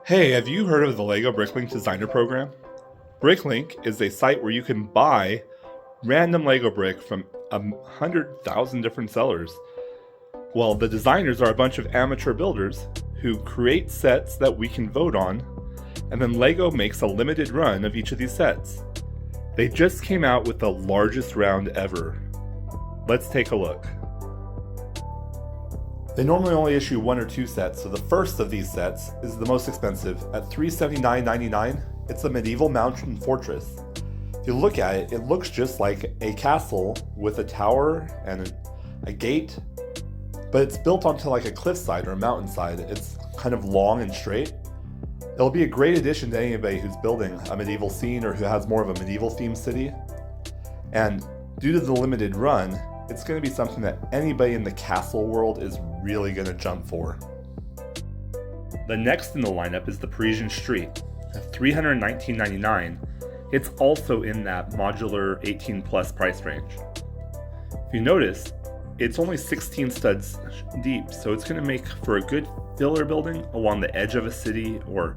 Hey, have you heard of the LEGO Bricklink Designer Program? Bricklink is a site where you can buy random LEGO brick from 100,000 different sellers. Well, the designers are a bunch of amateur builders who create sets that we can vote on, and then LEGO makes a limited run of each of these sets. They just came out with the largest round ever. Let's take a look. They normally only issue one or two sets, so the first of these sets is the most expensive. At $379.99, it's a medieval mountain fortress. If you look at it, it looks just like a castle with a tower and a gate, but it's built onto like a cliffside or a mountainside. It's kind of long and straight. It'll be a great addition to anybody who's building a medieval scene or who has more of a medieval themed city. And due to the limited run, it's going to be something that anybody in the castle world is really going to jump for. The next in the lineup is the Parisian Street. At $319.99, it's also in that modular 18 plus price range. If you notice, it's only 16 studs deep, so it's going to make for a good filler building along the edge of a city or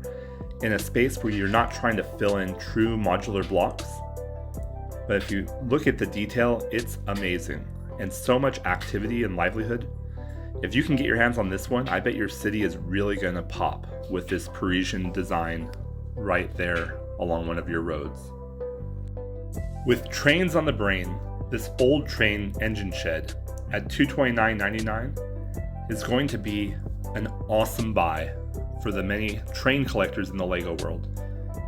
in a space where you're not trying to fill in true modular blocks. But if you look at the detail, it's amazing, and so much activity and livelihood. If you can get your hands on this one, I bet your city is really going to pop with this Parisian design right there along one of your roads. With trains on the brain, this old train engine shed at $229.99 is going to be an awesome buy for the many train collectors in the LEGO world.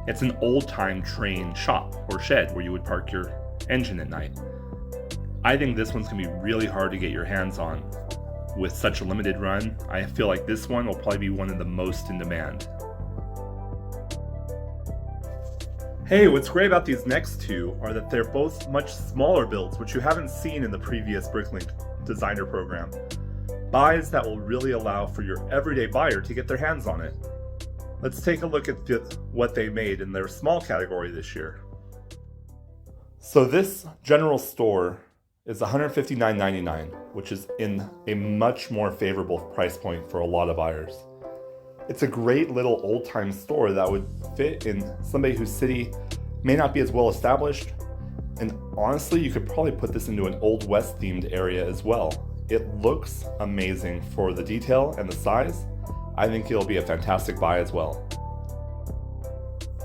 It's an old-time train shop or shed where you would park your engine at night. I think this one's going to be really hard to get your hands on. With such a limited run, I feel like this one will probably be one of the most in demand. Hey, what's great about these next two are that they're both much smaller builds, which you haven't seen in the previous Bricklink Designer Program. Buys that will really allow for your everyday buyer to get their hands on it. Let's take a look at what they made in their small category this year. So this general store is $159.99, which is in a much more favorable price point for a lot of buyers. It's a great little old-time store that would fit in somebody whose city may not be as well established, and honestly, you could probably put this into an Old West themed area as well. It looks amazing for the detail and the size. I think it'll be a fantastic buy as well.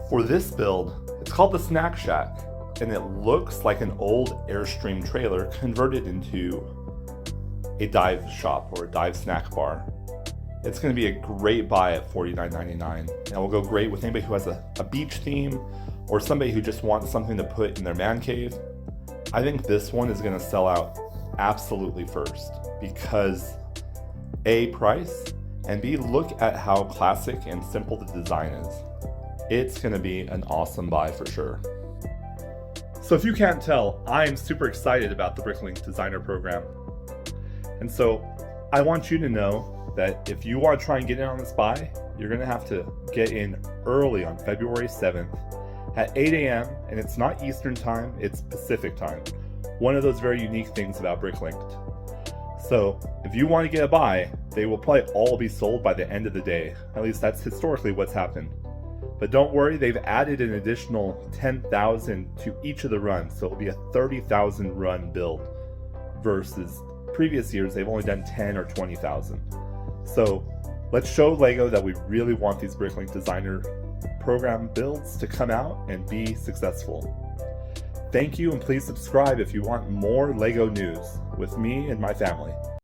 For this build, it's called the Snack Shack, and it looks like an old Airstream trailer converted into a dive shop or a dive snack bar. It's going to be a great buy at $49.99, and it will go great with anybody who has a beach theme or somebody who just wants something to put in their man cave. I think this one is going to sell out absolutely first because A, price, and B, look at how classic and simple the design is. It's going to be an awesome buy for sure. So if you can't tell, I am super excited about the Bricklink Designer Program. And so I want you to know that if you want to try and get in on this buy, you're going to have to get in early on February 7th at 8 a.m. and it's not Eastern time, it's Pacific time. One of those very unique things about Bricklinked. So if you want to get a buy, they will probably all be sold by the end of the day. At least that's historically what's happened. But don't worry, they've added an additional 10,000 to each of the runs, so it'll be a 30,000 run build versus previous years they've only done 10 or 20,000. So let's show LEGO that we really want these Bricklink Designer Program builds to come out and be successful. Thank you, and please subscribe if you want more LEGO news with me and my family.